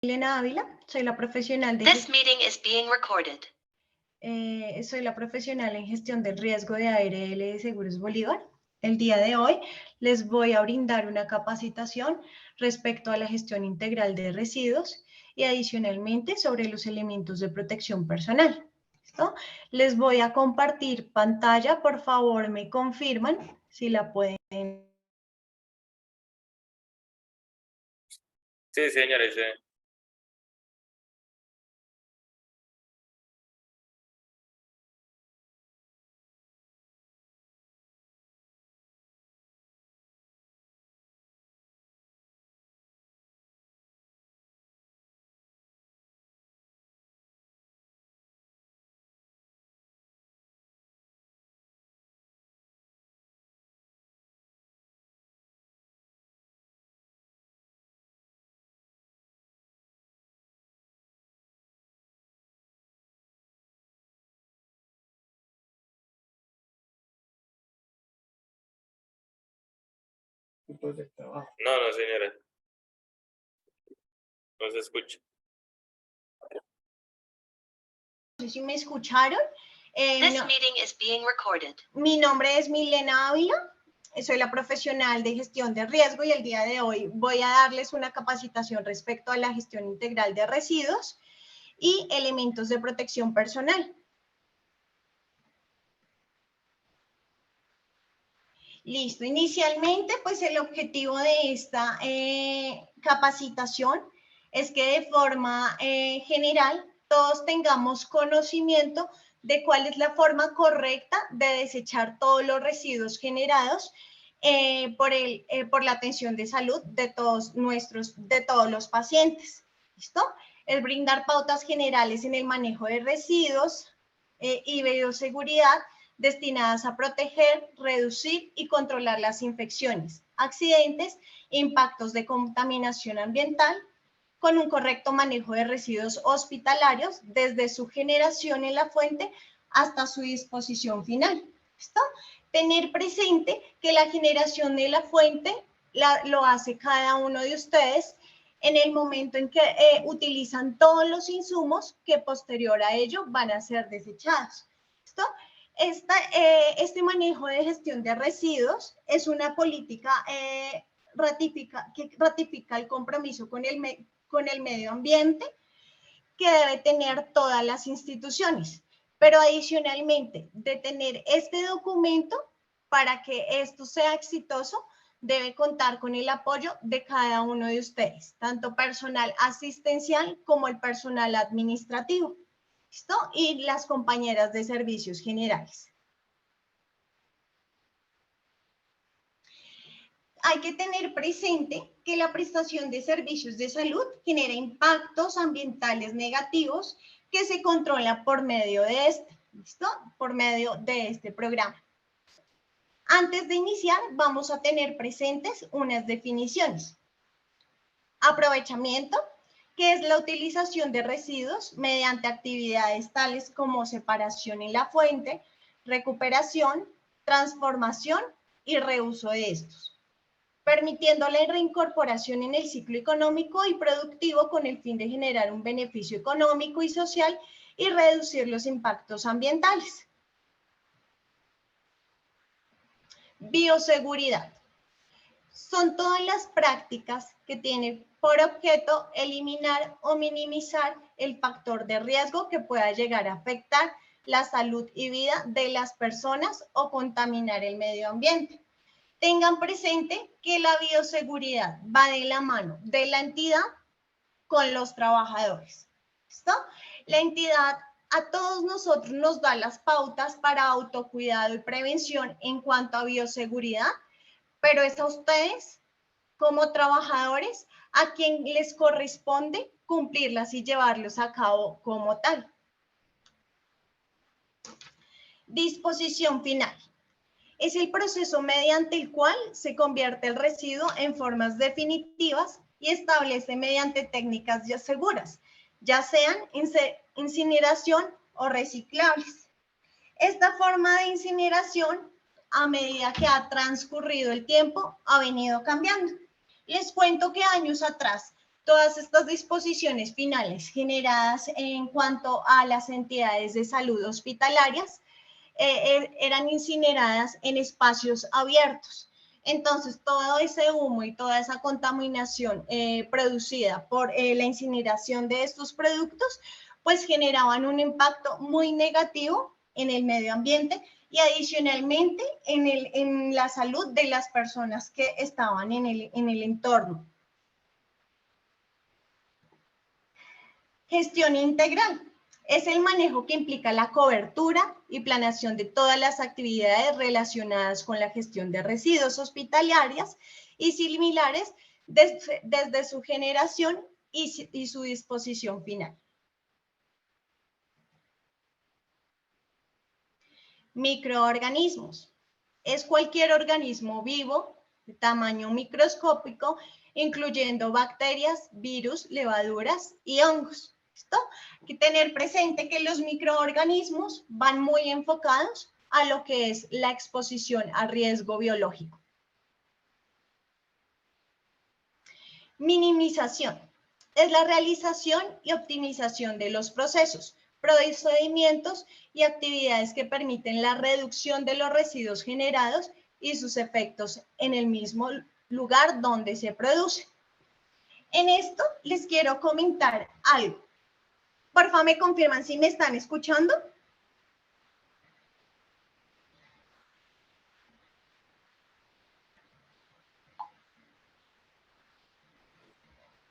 Milena Ávila, soy la profesional de This meeting is being recorded. soy la profesional en gestión del riesgo de ARL de Seguros Bolívar. El día de hoy les voy a brindar una capacitación respecto a la gestión integral de residuos y adicionalmente sobre los elementos de protección personal. ¿Listo? Les voy a compartir pantalla, por favor me confirman si la pueden. Sí, señores. No, señora. No se escucha. No sé si me escucharon. This meeting is being recorded. Mi nombre es Milena Ávila, soy la profesional de gestión de riesgo y el día de hoy voy a darles una capacitación respecto a la gestión integral de residuos y elementos de protección personal. Listo, inicialmente pues el objetivo de esta capacitación es que de forma general todos tengamos conocimiento de cuál es la forma correcta de desechar todos los residuos generados por la atención de salud de todos los pacientes. ¿Listo? El brindar pautas generales en el manejo de residuos y bioseguridad destinadas a proteger, reducir y controlar las infecciones, accidentes e impactos de contaminación ambiental con un correcto manejo de residuos hospitalarios desde su generación en la fuente hasta su disposición final. ¿Listo? Tener presente que la generación de la fuente lo hace cada uno de ustedes en el momento en que utilizan todos los insumos que posterior a ello van a ser desechados. ¿Listo? Este manejo de gestión de residuos es una política que ratifica el compromiso con el medio ambiente que debe tener todas las instituciones. Pero adicionalmente, de tener este documento, para que esto sea exitoso, debe contar con el apoyo de cada uno de ustedes, tanto personal asistencial como el personal administrativo. ¿Listo? Y las compañeras de servicios generales. Hay que tener presente que la prestación de servicios de salud genera impactos ambientales negativos que se controla por medio de ¿listo? Por medio de este programa. Antes de iniciar, vamos a tener presentes unas definiciones. Aprovechamiento, que es la utilización de residuos mediante actividades tales como separación en la fuente, recuperación, transformación y reuso de estos, permitiendo la reincorporación en el ciclo económico y productivo con el fin de generar un beneficio económico y social y reducir los impactos ambientales. Bioseguridad. Son todas las prácticas que tienen por objeto eliminar o minimizar el factor de riesgo que pueda llegar a afectar la salud y vida de las personas o contaminar el medio ambiente. Tengan presente que la bioseguridad va de la mano de la entidad con los trabajadores. ¿Listo? La entidad a todos nosotros nos da las pautas para autocuidado y prevención en cuanto a bioseguridad, pero es a ustedes como trabajadores a quien les corresponde cumplirlas y llevarlos a cabo como tal. Disposición final. Es el proceso mediante el cual se convierte el residuo en formas definitivas y establece mediante técnicas ya seguras, ya sean incineración o reciclables. Esta forma de incineración, a medida que ha transcurrido el tiempo, ha venido cambiando. Les cuento que años atrás Todas estas disposiciones finales generadas en cuanto a las entidades de salud hospitalarias eran incineradas en espacios abiertos. Entonces, todo ese humo y toda esa contaminación producida por la incineración de estos productos, pues generaban un impacto muy negativo en el medio ambiente y adicionalmente en la salud de las personas que estaban en el entorno. Gestión integral. Es el manejo que implica la cobertura y planeación de todas las actividades relacionadas con la gestión de residuos hospitalarios y similares desde su generación y su disposición final. Microorganismos. Es cualquier organismo vivo de tamaño microscópico, incluyendo bacterias, virus, levaduras y hongos. ¿Listo? Hay que tener presente que los microorganismos van muy enfocados a lo que es la exposición a riesgo biológico. Minimización. Es la realización y optimización de los procesos, procedimientos y actividades que permiten la reducción de los residuos generados y sus efectos en el mismo lugar donde se produce. En esto les quiero comentar algo. Por favor, me confirman si me están escuchando.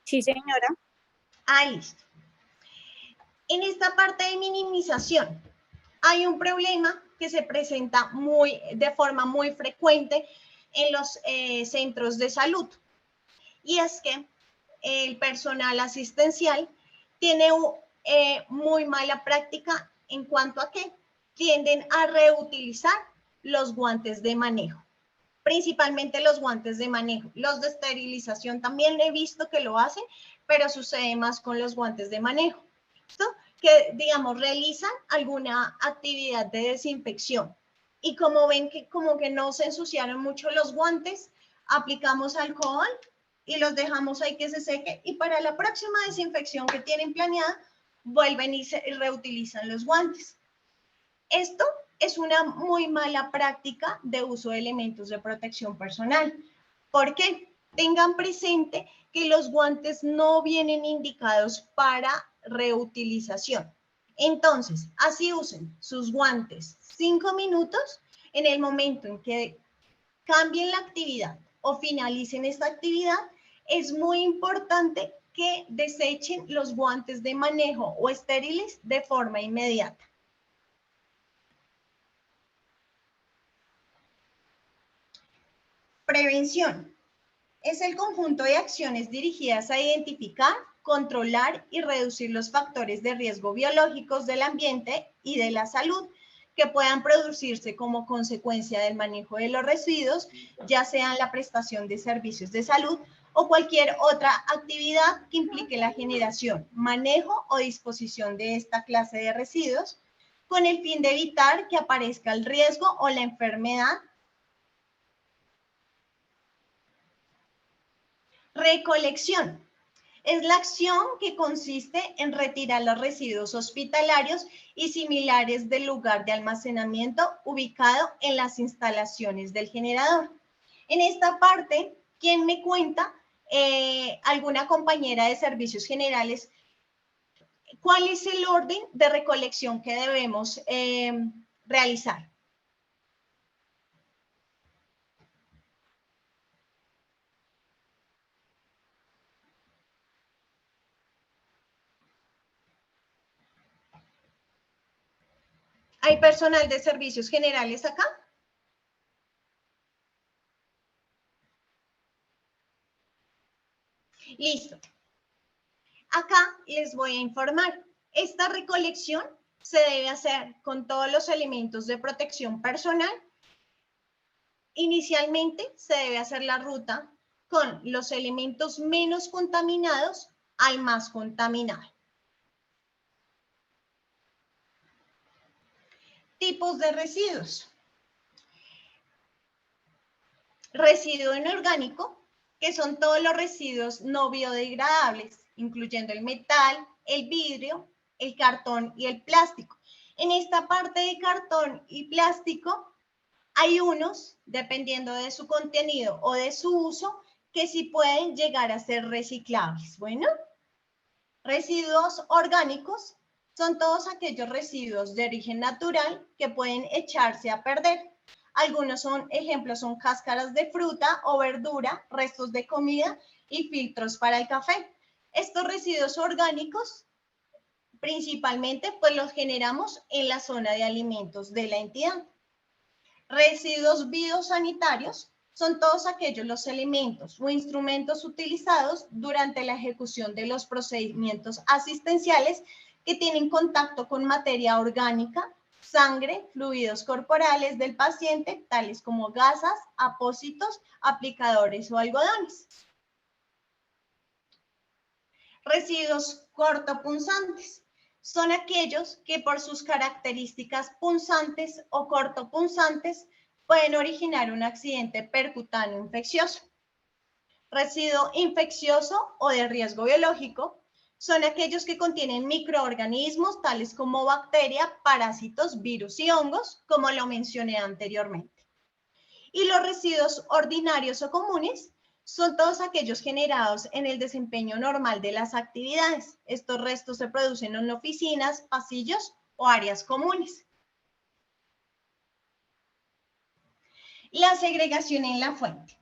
Sí, señora. Listo. En esta parte de minimización hay un problema que se presenta de forma muy frecuente en los centros de salud. Y es que el personal asistencial tiene muy mala práctica en cuanto a que tienden a reutilizar los guantes de manejo, principalmente los guantes de manejo. Los de esterilización también he visto que lo hacen, pero sucede más con los guantes de manejo. ¿Listo? Que, digamos, realizan alguna actividad de desinfección y como ven que como que no se ensuciaron mucho los guantes, aplicamos alcohol y los dejamos ahí que se seque y para la próxima desinfección que tienen planeada, vuelven y reutilizan los guantes. Esto es una muy mala práctica de uso de elementos de protección personal. ¿Por qué? Tengan presente que los guantes no vienen indicados para reutilización. Entonces, así usen sus guantes 5 minutos. En el momento en que cambien la actividad o finalicen esta actividad, es muy importante que desechen los guantes de manejo o estériles de forma inmediata. Prevención. Es el conjunto de acciones dirigidas a identificar, controlar y reducir los factores de riesgo biológicos del ambiente y de la salud que puedan producirse como consecuencia del manejo de los residuos, ya sea la prestación de servicios de salud o cualquier otra actividad que implique la generación, manejo o disposición de esta clase de residuos, con el fin de evitar que aparezca el riesgo o la enfermedad. Recolección. Es la acción que consiste en retirar los residuos hospitalarios y similares del lugar de almacenamiento ubicado en las instalaciones del generador. En esta parte, ¿quién me cuenta? Alguna compañera de servicios generales, ¿cuál es el orden de recolección que debemos realizar? ¿Hay personal de servicios generales acá? Listo. Acá les voy a informar. Esta recolección se debe hacer con todos los elementos de protección personal. Inicialmente se debe hacer la ruta con los elementos menos contaminados al más contaminado. Tipos de residuos. Residuo inorgánico que son todos los residuos no biodegradables, incluyendo el metal, el vidrio, el cartón y el plástico. En esta parte de cartón y plástico hay unos, dependiendo de su contenido o de su uso, que sí pueden llegar a ser reciclables. Bueno, residuos orgánicos son todos aquellos residuos de origen natural que pueden echarse a perder. Algunos ejemplos son cáscaras de fruta o verdura, restos de comida y filtros para el café. Estos residuos orgánicos principalmente pues los generamos en la zona de alimentos de la entidad. Residuos biosanitarios son todos aquellos los elementos o instrumentos utilizados durante la ejecución de los procedimientos asistenciales que tienen contacto con materia orgánica, sangre, fluidos corporales del paciente, tales como gasas, apósitos, aplicadores o algodones. Residuos cortopunzantes son aquellos que por sus características punzantes o cortopunzantes pueden originar un accidente percutáneo infeccioso. Residuo infeccioso o de riesgo biológico son aquellos que contienen microorganismos tales como bacterias, parásitos, virus y hongos, como lo mencioné anteriormente. Y los residuos ordinarios o comunes son todos aquellos generados en el desempeño normal de las actividades. Estos restos se producen en oficinas, pasillos o áreas comunes. La segregación en la fuente.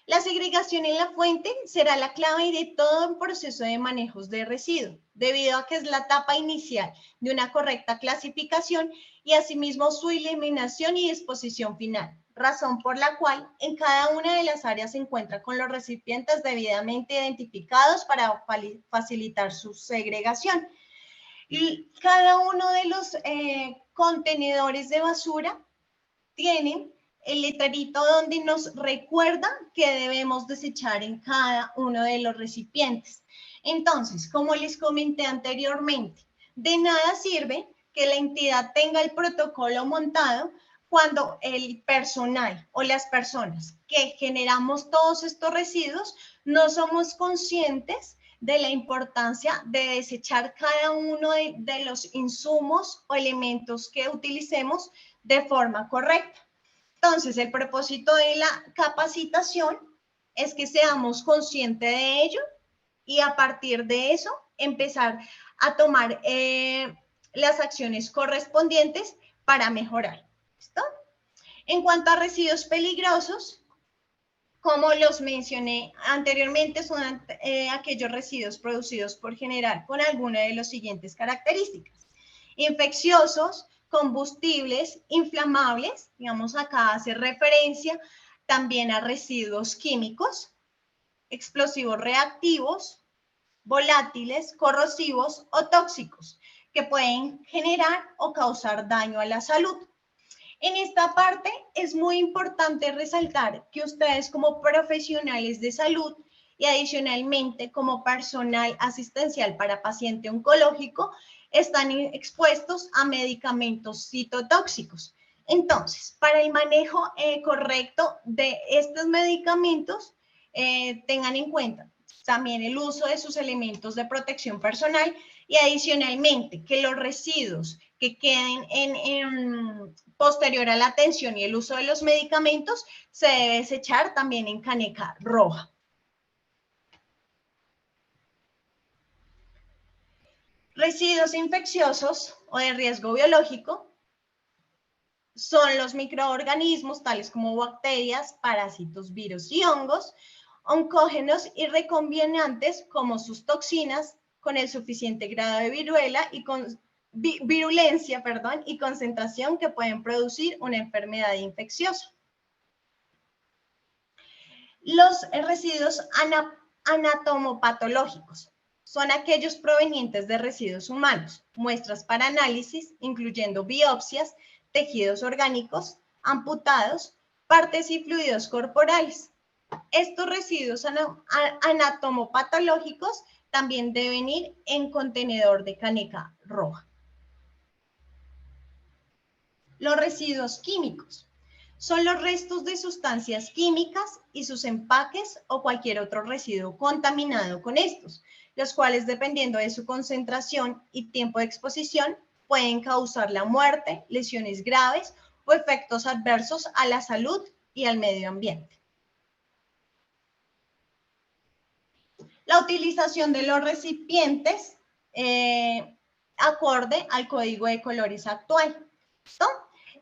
La segregación en la fuente será la clave de todo el proceso de manejos de residuos, debido a que es la etapa inicial de una correcta clasificación y asimismo su eliminación y disposición final, razón por la cual en cada una de las áreas se encuentra con los recipientes debidamente identificados para facilitar su segregación. Y cada uno de los contenedores de basura tienen el letrerito donde nos recuerda que debemos desechar en cada uno de los recipientes. Entonces, como les comenté anteriormente, de nada sirve que la entidad tenga el protocolo montado cuando el personal o las personas que generamos todos estos residuos no somos conscientes de la importancia de desechar cada uno de los insumos o elementos que utilicemos de forma correcta. Entonces, el propósito de la capacitación es que seamos conscientes de ello y a partir de eso empezar a tomar las acciones correspondientes para mejorar. ¿Listo? En cuanto a residuos peligrosos, como los mencioné anteriormente, son aquellos residuos producidos por general con alguna de las siguientes características: infecciosos, combustibles, inflamables, digamos acá hace referencia también a residuos químicos, explosivos reactivos, volátiles, corrosivos o tóxicos, que pueden generar o causar daño a la salud. En esta parte es muy importante resaltar que ustedes como profesionales de salud y adicionalmente como personal asistencial para paciente oncológico están expuestos a medicamentos citotóxicos. Entonces, para el manejo correcto de estos medicamentos, tengan en cuenta también el uso de sus elementos de protección personal y adicionalmente que los residuos que queden posterior a la atención y el uso de los medicamentos se debe desechar también en caneca roja. Residuos infecciosos o de riesgo biológico son los microorganismos tales como bacterias, parásitos, virus y hongos, oncógenos y recombinantes como sus toxinas con el suficiente grado de virulencia y concentración que pueden producir una enfermedad infecciosa. Los residuos anatomopatológicos son aquellos provenientes de residuos humanos, muestras para análisis, incluyendo biopsias, tejidos orgánicos, amputados, partes y fluidos corporales. Estos residuos anatomopatológicos también deben ir en contenedor de caneca roja. Los residuos químicos son los restos de sustancias químicas y sus empaques o cualquier otro residuo contaminado con estos, los cuales, dependiendo de su concentración y tiempo de exposición, pueden causar la muerte, lesiones graves o efectos adversos a la salud y al medio ambiente. La utilización de los recipientes acorde al código de colores actual. ¿No?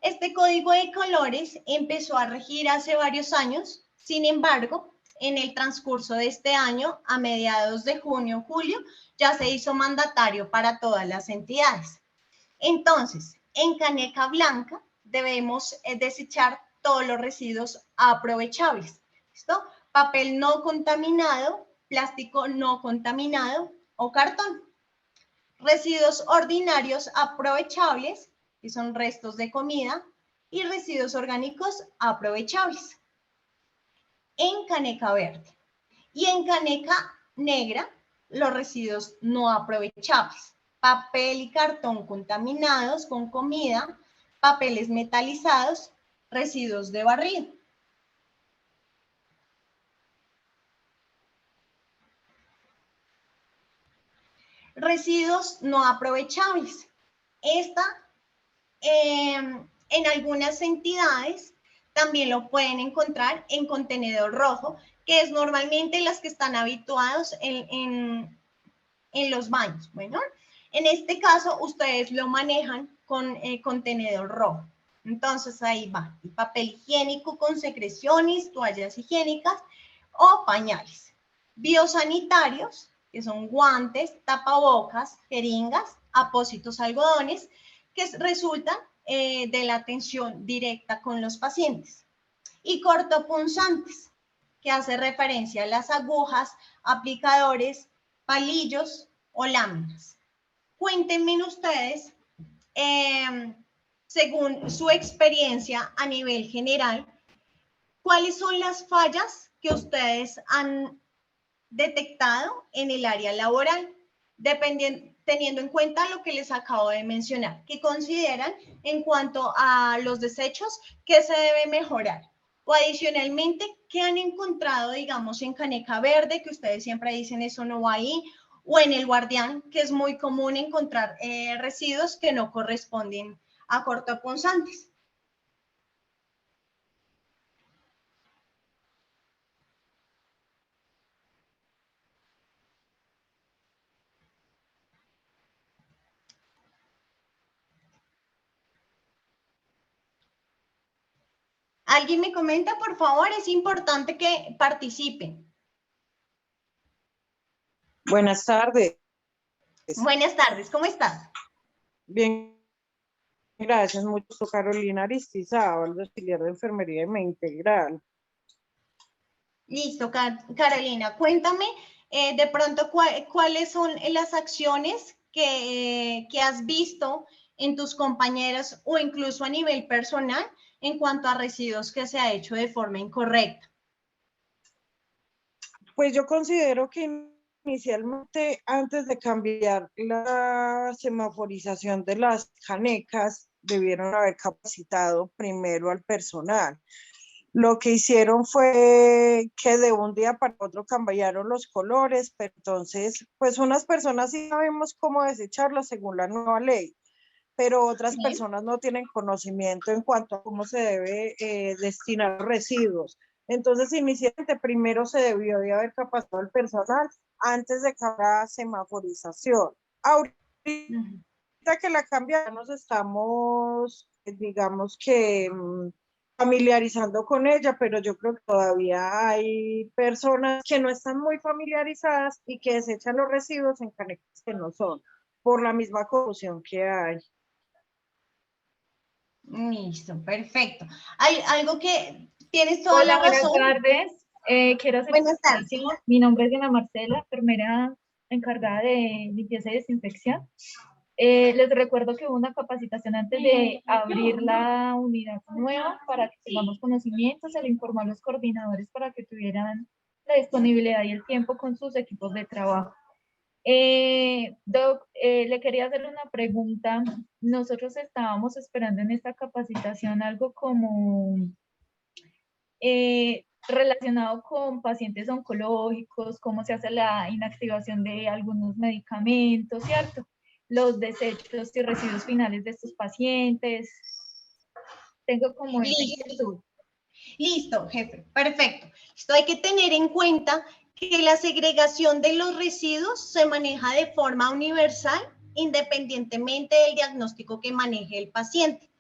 Este código de colores empezó a regir hace varios años, sin embargo, en el transcurso de este año, a mediados de junio, julio, ya se hizo mandatario para todas las entidades. Entonces, en caneca blanca debemos desechar todos los residuos aprovechables. ¿Listo? Papel no contaminado, plástico no contaminado o cartón. Residuos ordinarios aprovechables, que son restos de comida, y residuos orgánicos aprovechables. En caneca verde. Y en caneca negra, los residuos no aprovechables. Papel y cartón contaminados con comida, papeles metalizados, residuos de barrido. Residuos no aprovechables. En algunas entidades también lo pueden encontrar en contenedor rojo, que es normalmente las que están habituados en los baños. Bueno, en este caso ustedes lo manejan con contenedor rojo. Entonces ahí va el papel higiénico con secreciones, toallas higiénicas o pañales. Biosanitarios, que son guantes, tapabocas, jeringas, apósitos, algodones, que resultan de la atención directa con los pacientes. Y cortopunzantes, que hace referencia a las agujas, aplicadores, palillos o láminas. Cuéntenme ustedes, según su experiencia a nivel general, ¿cuáles son las fallas que ustedes han detectado en el área laboral, teniendo en cuenta lo que les acabo de mencionar? ¿Qué consideran en cuanto a los desechos que se debe mejorar? O adicionalmente, ¿qué han encontrado, digamos, en caneca verde, que ustedes siempre dicen eso no va ahí? O en el guardián, que es muy común encontrar residuos que no corresponden a cortopunzantes. ¿Alguien me comenta, por favor? Es importante que participen. Buenas tardes. Buenas tardes, ¿cómo estás? Bien, gracias mucho. Carolina Aristizábal, auxiliar de enfermería de Medicina Integral. Listo, Carolina, cuéntame de pronto cuáles son las acciones que has visto en tus compañeros o incluso a nivel personal en cuanto a residuos que se ha hecho de forma incorrecta. Pues yo considero que inicialmente, antes de cambiar la semaforización de las canecas, debieron haber capacitado primero al personal. Lo que hicieron fue que de un día para otro cambiaron los colores, pero entonces, pues unas personas sí sabemos cómo desecharlas según la nueva ley, pero otras personas no tienen conocimiento en cuanto a cómo se debe destinar residuos. Entonces, inicialmente, primero se debió de haber capacitado al personal antes de cada semaforización. Ahorita que la cambiamos, nos estamos, digamos que, familiarizando con ella, pero yo creo que todavía hay personas que no están muy familiarizadas y que desechan los residuos en canecas que no son, por la misma corrupción que hay. Listo, perfecto. Hay algo que tienes toda Hola, la razón. buenas tardes. Quiero hacer Buenas tardes. mi nombre es Diana Marcela, enfermera encargada de limpieza y desinfección. Les recuerdo que hubo una capacitación antes de abrir la unidad nueva para que tengamos conocimientos, se le informó a los coordinadores para que tuvieran la disponibilidad y el tiempo con sus equipos de trabajo. Doc, le quería hacer una pregunta. Nosotros estábamos esperando en esta capacitación algo como relacionado con pacientes oncológicos, cómo se hace la inactivación de algunos medicamentos, ¿cierto? Los desechos y residuos finales de estos pacientes. Tengo como esa inquietud. Listo, jefe, perfecto. Esto hay que tener en cuenta que la segregación de los residuos se maneja de forma universal, independientemente del diagnóstico que maneje el paciente.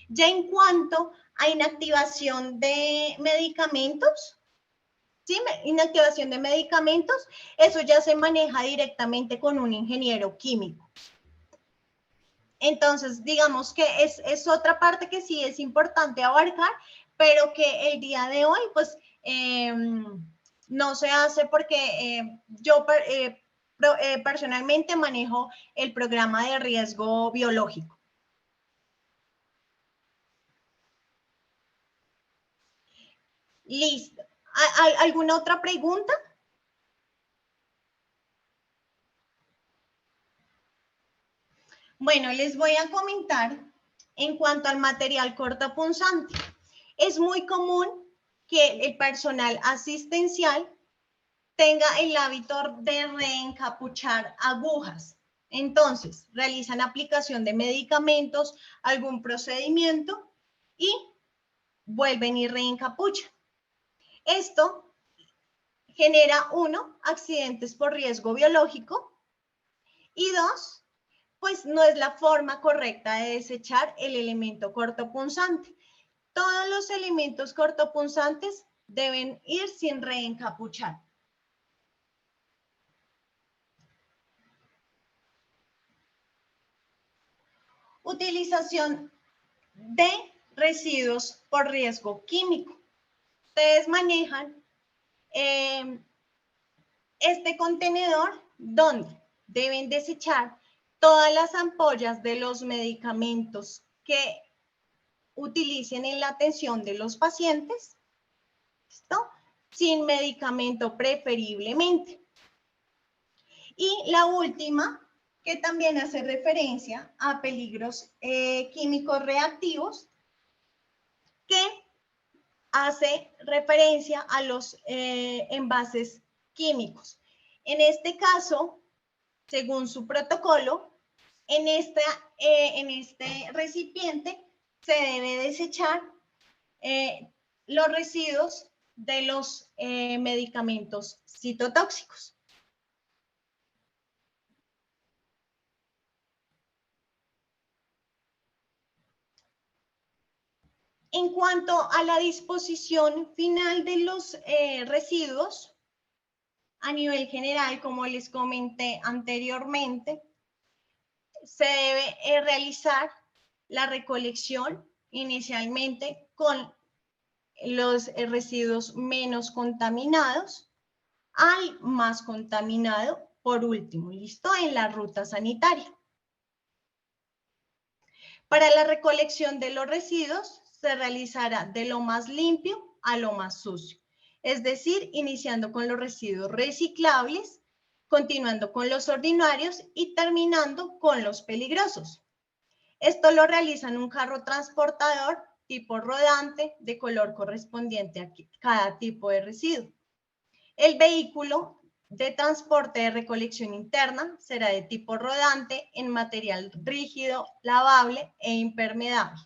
Ya en cuanto a inactivación de medicamentos, ¿sí? Inactivación de medicamentos, eso ya se maneja directamente con un ingeniero químico. Entonces, digamos que es otra parte que sí es importante abarcar, pero que el día de hoy, pues, no se hace porque yo personalmente manejo el programa de riesgo biológico. Listo. ¿Alguna otra pregunta? Bueno, les voy a comentar en cuanto al material cortopunzante. Es muy común que el personal asistencial tenga el hábito de reencapuchar agujas. Entonces, realizan aplicación de medicamentos, algún procedimiento y vuelven y reencapuchan. Esto genera, 1, accidentes por riesgo biológico y 2, pues no es la forma correcta de desechar el elemento cortopunzante. Todos los elementos cortopunzantes deben ir sin reencapuchar. Utilización de residuos por riesgo químico. Ustedes manejan este contenedor donde deben desechar todas las ampollas de los medicamentos que utilicen en la atención de los pacientes, ¿listo? Sin medicamento preferiblemente. Y la última, que también hace referencia a peligros químicos reactivos, que hace referencia a los envases químicos. En este caso, según su protocolo, en este recipiente se debe desechar los residuos de los medicamentos citotóxicos. En cuanto a la disposición final de los residuos, a nivel general, como les comenté anteriormente, se debe realizar la recolección inicialmente con los residuos menos contaminados al más contaminado por último, ¿listo? En la ruta sanitaria. Para la recolección de los residuos se realizará de lo más limpio a lo más sucio, es decir, iniciando con los residuos reciclables, continuando con los ordinarios y terminando con los peligrosos. Esto lo realiza en un carro transportador tipo rodante de color correspondiente a cada tipo de residuo. El vehículo de transporte de recolección interna será de tipo rodante en material rígido, lavable e impermeable.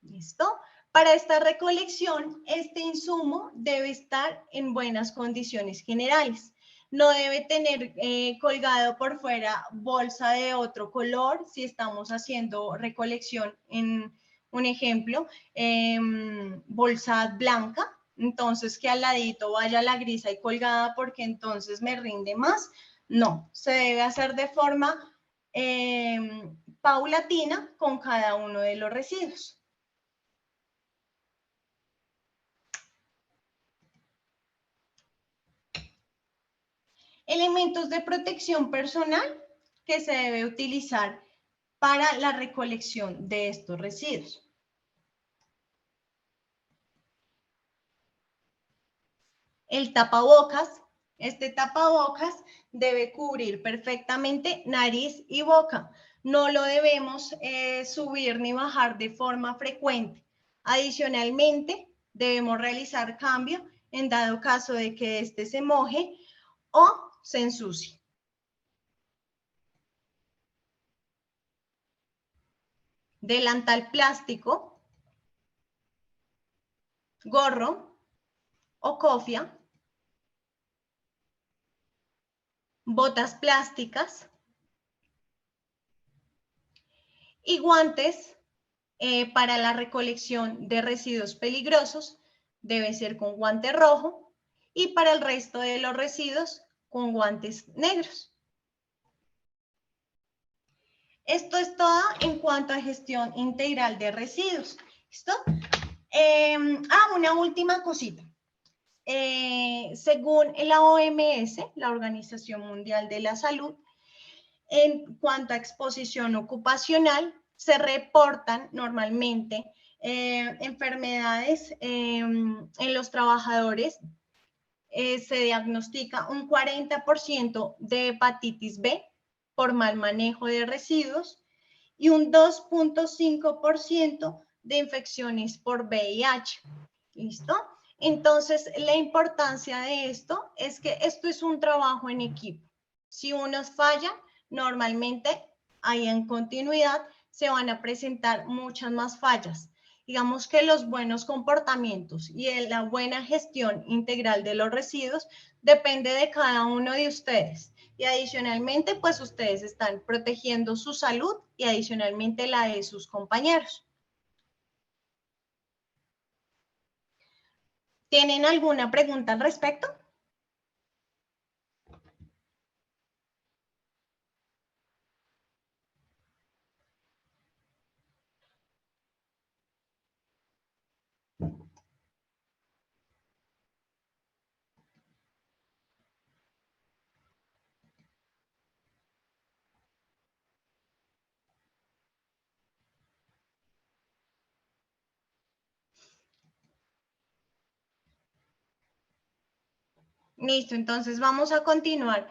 ¿Listo? Para esta recolección, este insumo debe estar en buenas condiciones generales. No debe tener colgado por fuera bolsa de otro color si estamos haciendo recolección en un ejemplo, bolsa blanca, entonces que al ladito vaya la gris ahí colgada porque entonces me rinde más. No, se debe hacer de forma paulatina con cada uno de los residuos. Elementos de protección personal que se debe utilizar para la recolección de estos residuos. El tapabocas. Este tapabocas debe cubrir perfectamente nariz y boca. No lo debemos subir ni bajar de forma frecuente. Adicionalmente, debemos realizar cambio en dado caso de que este se moje o se ensucie. Delantal plástico, gorro o cofia, botas plásticas y guantes para la recolección de residuos peligrosos debe ser con guante rojo y para el resto de los residuos con guantes negros. Esto es todo en cuanto a gestión integral de residuos. ¿Listo? Una última cosita. Según la OMS, la Organización Mundial de la Salud, en cuanto a exposición ocupacional, se reportan normalmente enfermedades en los trabajadores. Se diagnostica un 40% de hepatitis B por mal manejo de residuos y un 2.5% de infecciones por VIH. ¿Listo? Entonces, la importancia de esto es que esto es un trabajo en equipo. Si unos fallan, normalmente ahí en continuidad se van a presentar muchas más fallas. Digamos que los buenos comportamientos y la buena gestión integral de los residuos depende de cada uno de ustedes. Y adicionalmente, pues ustedes están protegiendo su salud y adicionalmente la de sus compañeros. ¿Tienen alguna pregunta al respecto? Listo, entonces vamos a continuar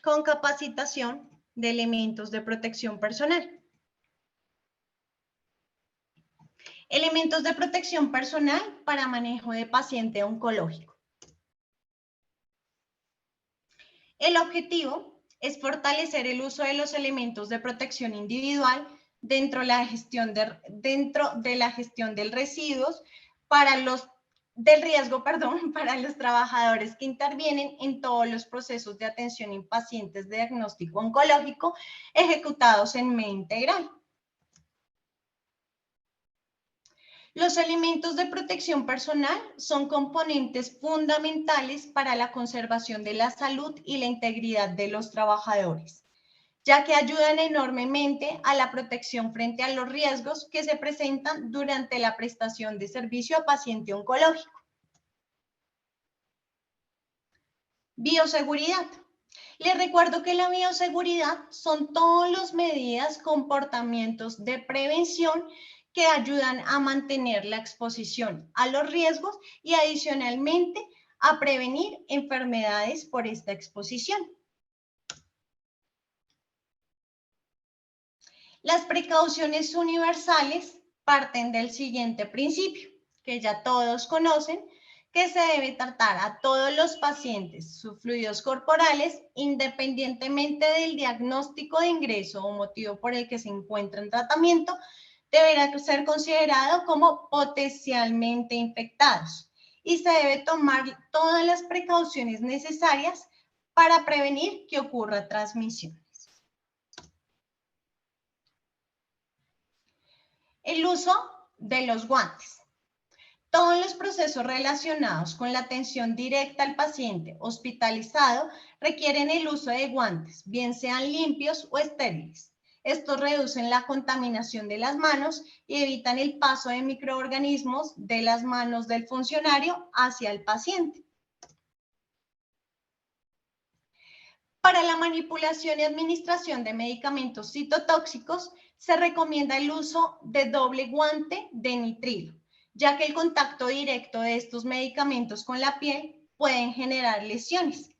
con capacitación de elementos de protección personal. Elementos de protección personal para manejo de paciente oncológico. El objetivo es fortalecer el uso de los elementos de protección individual dentro de la gestión del residuos del riesgo, para los trabajadores que intervienen en todos los procesos de atención en pacientes de diagnóstico oncológico ejecutados en medio integral. Los elementos de protección personal son componentes fundamentales para la conservación de la salud y la integridad de los trabajadores, ya que ayudan enormemente a la protección frente a los riesgos que se presentan durante la prestación de servicio a paciente oncológico. Bioseguridad. Les recuerdo que la bioseguridad son todas las medidas, comportamientos de prevención que ayudan a mantener la exposición a los riesgos y adicionalmente a prevenir enfermedades por esta exposición. Las precauciones universales parten del siguiente principio, que ya todos conocen, que se debe tratar a todos los pacientes sus fluidos corporales independientemente del diagnóstico de ingreso o motivo por el que se encuentra en tratamiento, deberá ser considerado como potencialmente infectados y se debe tomar todas las precauciones necesarias para prevenir que ocurra transmisión. El uso de los guantes. Todos los procesos relacionados con la atención directa al paciente hospitalizado requieren el uso de guantes, bien sean limpios o estériles. Estos reducen la contaminación de las manos y evitan el paso de microorganismos de las manos del funcionario hacia el paciente. Para la manipulación y administración de medicamentos citotóxicos, se recomienda el uso de doble guante de nitrilo, ya que el contacto directo de estos medicamentos con la piel pueden generar lesiones.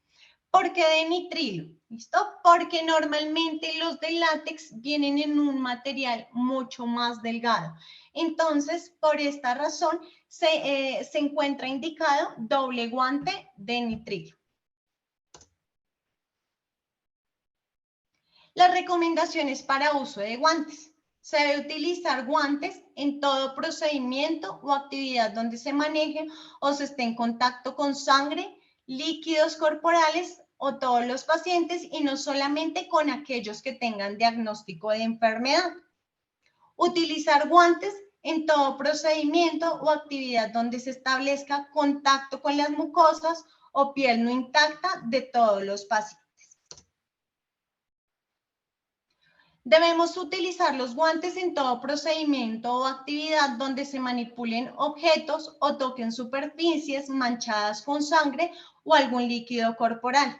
¿Por qué de nitrilo? ¿Listo? Porque normalmente los de látex vienen en un material mucho más delgado. Entonces, por esta razón, se encuentra indicado doble guante de nitrilo. Las recomendaciones para uso de guantes. Se debe utilizar guantes en todo procedimiento o actividad donde se maneje o se esté en contacto con sangre, líquidos corporales o todos los pacientes y no solamente con aquellos que tengan diagnóstico de enfermedad. Utilizar guantes en todo procedimiento o actividad donde se establezca contacto con las mucosas o piel no intacta de todos los pacientes. Debemos utilizar los guantes en todo procedimiento o actividad donde se manipulen objetos o toquen superficies manchadas con sangre o algún líquido corporal.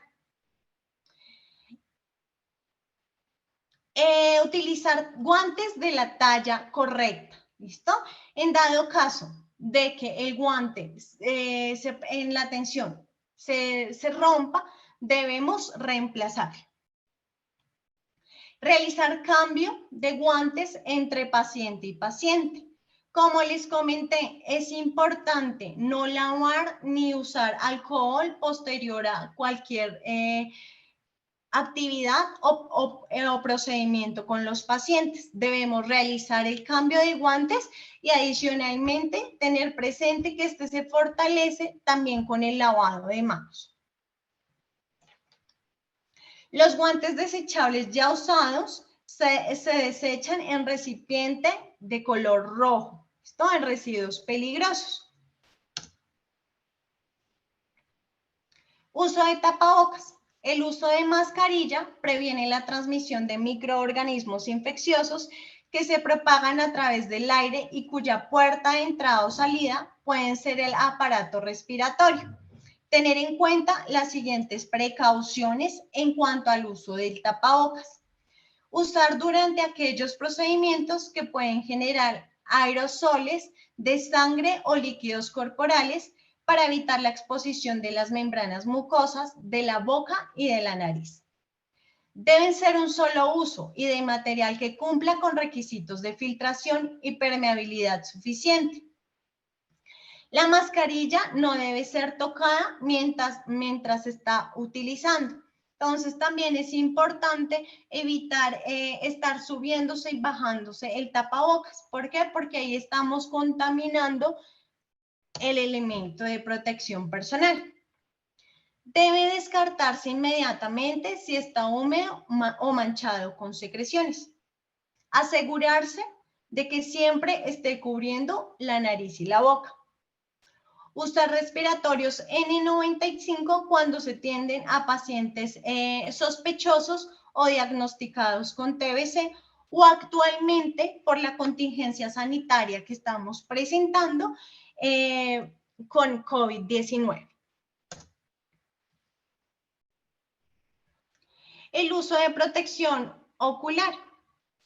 Utilizar guantes de la talla correcta, ¿listo? En dado caso de que el guante en la tensión se rompa, debemos reemplazarlo. Realizar cambio de guantes entre paciente y paciente. Como les comenté, es importante no lavar ni usar alcohol posterior a cualquier actividad o procedimiento con los pacientes. Debemos realizar el cambio de guantes y adicionalmente tener presente que este se fortalece también con el lavado de manos. Los guantes desechables ya usados se desechan en recipiente de color rojo, ¿listo? En residuos peligrosos. Uso de tapabocas. El uso de mascarilla previene la transmisión de microorganismos infecciosos que se propagan a través del aire y cuya puerta de entrada o salida pueden ser el aparato respiratorio. Tener en cuenta las siguientes precauciones en cuanto al uso del tapabocas. Usar durante aquellos procedimientos que pueden generar aerosoles de sangre o líquidos corporales para evitar la exposición de las membranas mucosas de la boca y de la nariz. Deben ser un solo uso y de material que cumpla con requisitos de filtración y permeabilidad suficiente. La mascarilla no debe ser tocada mientras se está utilizando. Entonces también es importante evitar estar subiéndose y bajándose el tapabocas. ¿Por qué? Porque ahí estamos contaminando el elemento de protección personal. Debe descartarse inmediatamente si está húmedo o manchado con secreciones. Asegurarse de que siempre esté cubriendo la nariz y la boca. Usar respiratorios N95 cuando se tienden a pacientes sospechosos o diagnosticados con TBC o actualmente por la contingencia sanitaria que estamos presentando con COVID-19. El uso de protección ocular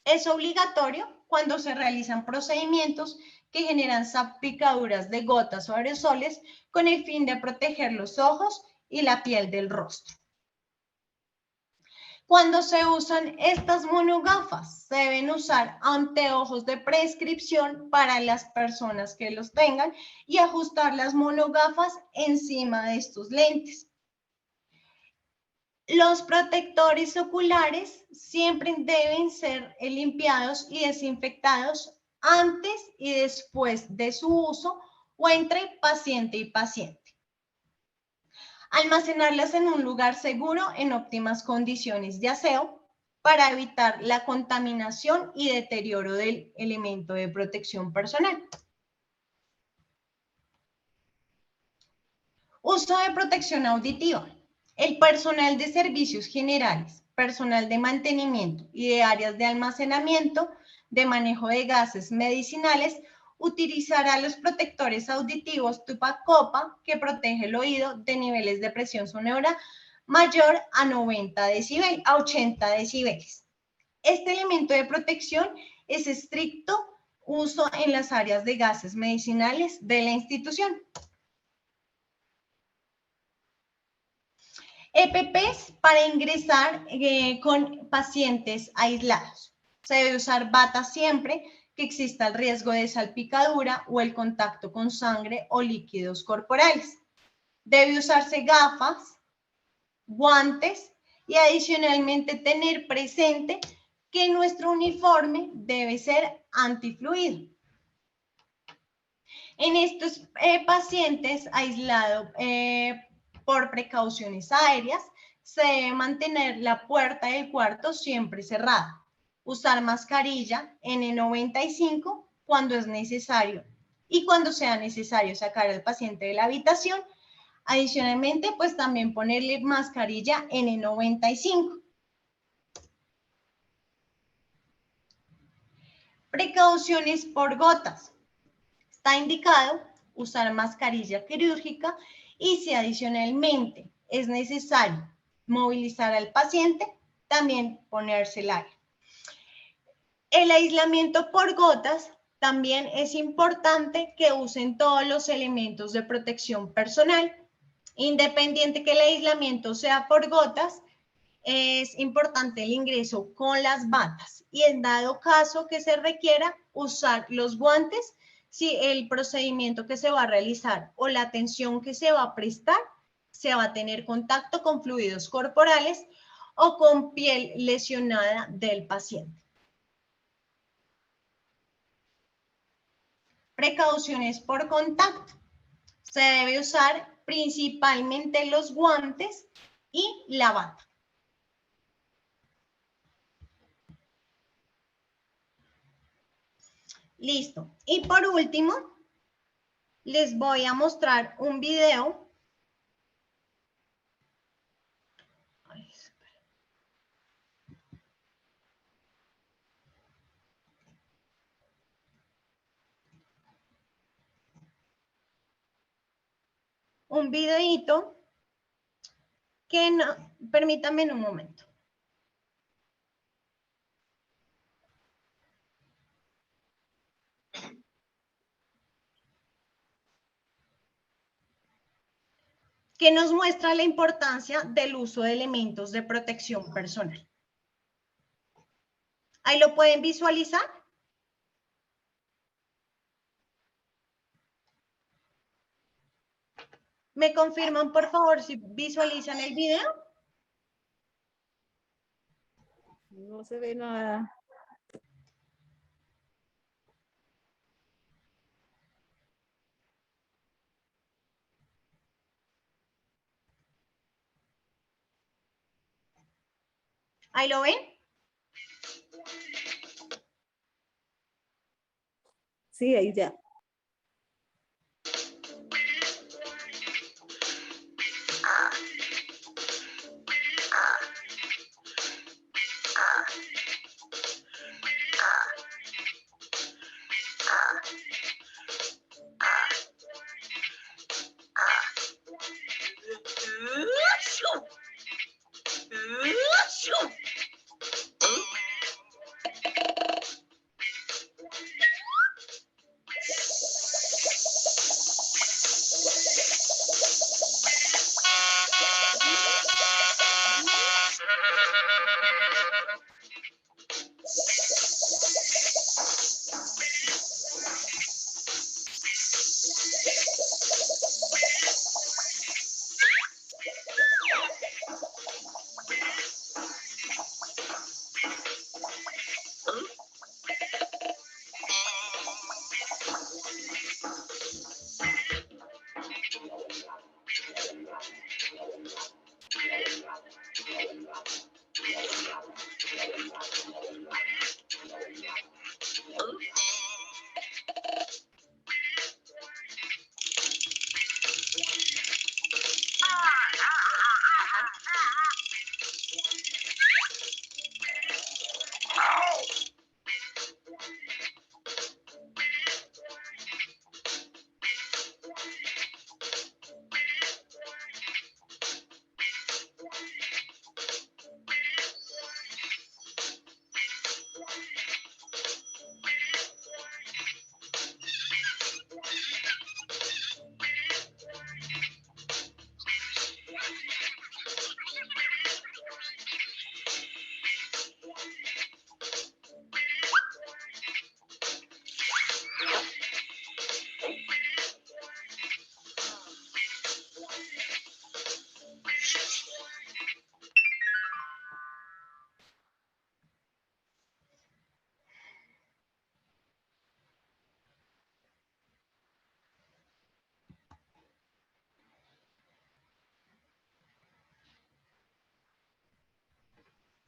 es obligatorio cuando se realizan procedimientos que generan salpicaduras de gotas o aerosoles con el fin de proteger los ojos y la piel del rostro. Cuando se usan estas monogafas, se deben usar anteojos de prescripción para las personas que los tengan y ajustar las monogafas encima de estos lentes. Los protectores oculares siempre deben ser limpiados y desinfectados antes y después de su uso o entre paciente y paciente. Almacenarlas en un lugar seguro en óptimas condiciones de aseo para evitar la contaminación y deterioro del elemento de protección personal. Uso de protección auditiva. El personal de servicios generales, personal de mantenimiento y de áreas de almacenamiento, de manejo de gases medicinales, utilizará los protectores auditivos Tupac-Copa que protege el oído de niveles de presión sonora mayor a 80 decibeles. Este elemento de protección es estricto uso en las áreas de gases medicinales de la institución. EPPs para ingresar con pacientes aislados. Se debe usar bata siempre que exista el riesgo de salpicadura o el contacto con sangre o líquidos corporales. Debe usarse gafas, guantes y adicionalmente tener presente que nuestro uniforme debe ser antifluido. En estos pacientes aislados por precauciones aéreas, se debe mantener la puerta del cuarto siempre cerrada. Usar mascarilla N95 cuando es necesario y cuando sea necesario sacar al paciente de la habitación. Adicionalmente, pues también ponerle mascarilla N95. Precauciones por gotas. Está indicado usar mascarilla quirúrgica y si adicionalmente es necesario movilizar al paciente, también ponérsela. El aislamiento por gotas también es importante que usen todos los elementos de protección personal. Independiente que el aislamiento sea por gotas, es importante el ingreso con las batas y en dado caso que se requiera usar los guantes si el procedimiento que se va a realizar o la atención que se va a prestar se va a tener contacto con fluidos corporales o con piel lesionada del paciente. Precauciones por contacto. Se debe usar principalmente los guantes y la bata. Listo. Y por último, les voy a mostrar un video. Un videito que no, permítanme un momento. Que nos muestra la importancia del uso de elementos de protección personal. Ahí lo pueden visualizar. ¿Me confirman, por favor, si visualizan el video? No se ve nada. ¿Ahí lo ven? Sí, ahí ya.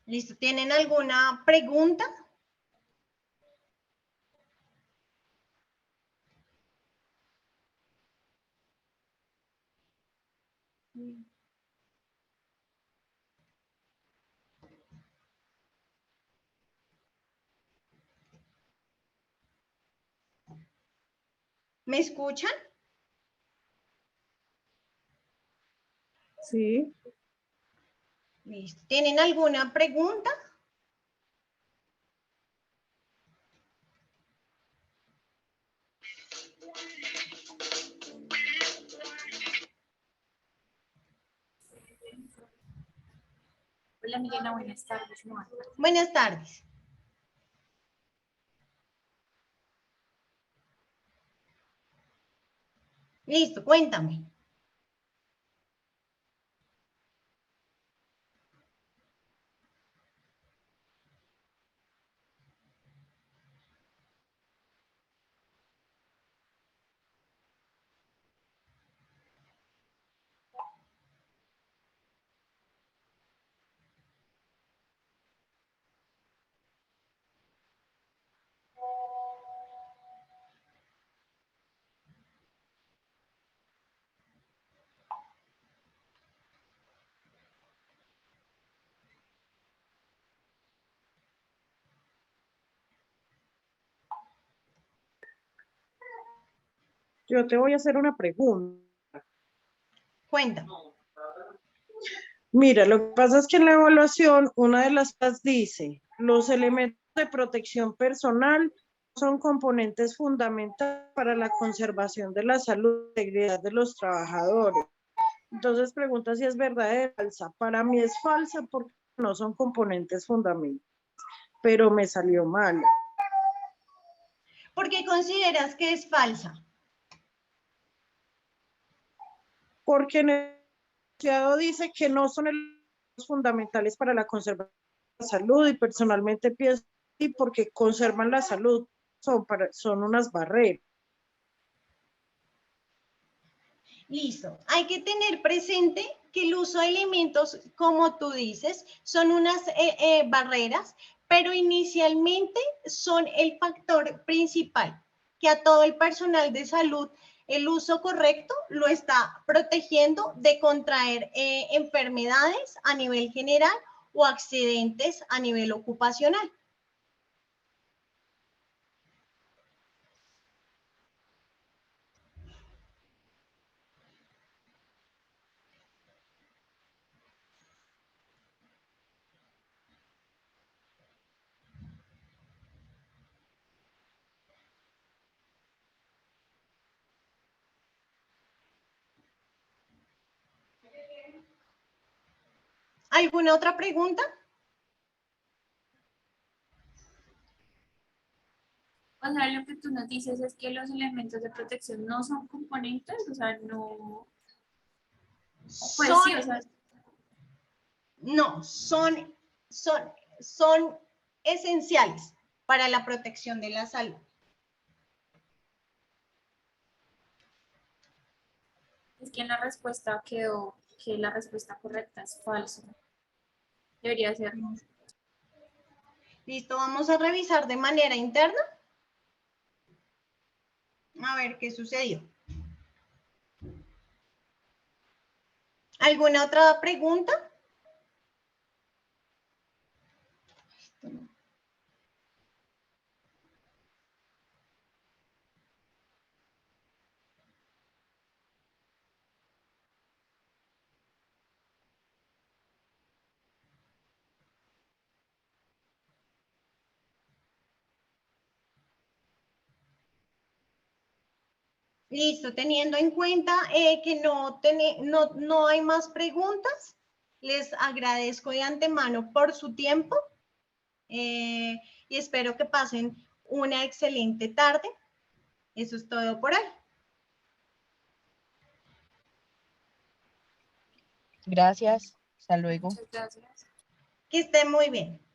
¿Listo? ¿Tienen alguna pregunta? ¿Me escuchan? Sí. Listo. ¿Tienen alguna pregunta? Hola Milena, buenas tardes. Buenas tardes. Listo, cuéntame. Yo te voy a hacer una pregunta. Cuéntame. Mira, lo que pasa es que en la evaluación, una de las cosas dice, los elementos de protección personal son componentes fundamentales para la conservación de la salud y integridad de los trabajadores. Entonces pregunta si es verdadera o falsa. Para mí es falsa porque no son componentes fundamentales, pero me salió mal. ¿Por qué consideras que es falsa? Porque en el enunciado dice que no son elementos fundamentales para la conservación de la salud y personalmente pienso que porque conservan la salud, son unas barreras. Listo. Hay que tener presente que el uso de elementos, como tú dices, son unas barreras, pero inicialmente son el factor principal, que a todo el personal de salud el uso correcto lo está protegiendo de contraer enfermedades a nivel general o accidentes a nivel ocupacional. ¿Alguna otra pregunta? O sea, lo que tú nos dices es que los elementos de protección no son componentes, o sea, no. Pues sí, o sea. No, son esenciales para la protección de la salud. Es que en la respuesta quedó que la respuesta correcta es falso. Debería ser. Listo, vamos a revisar de manera interna. A ver qué sucedió. ¿Alguna otra pregunta? Listo, teniendo en cuenta que no hay más preguntas, les agradezco de antemano por su tiempo y espero que pasen una excelente tarde. Eso es todo por hoy. Gracias. Hasta luego. Muchas gracias. Que estén muy bien.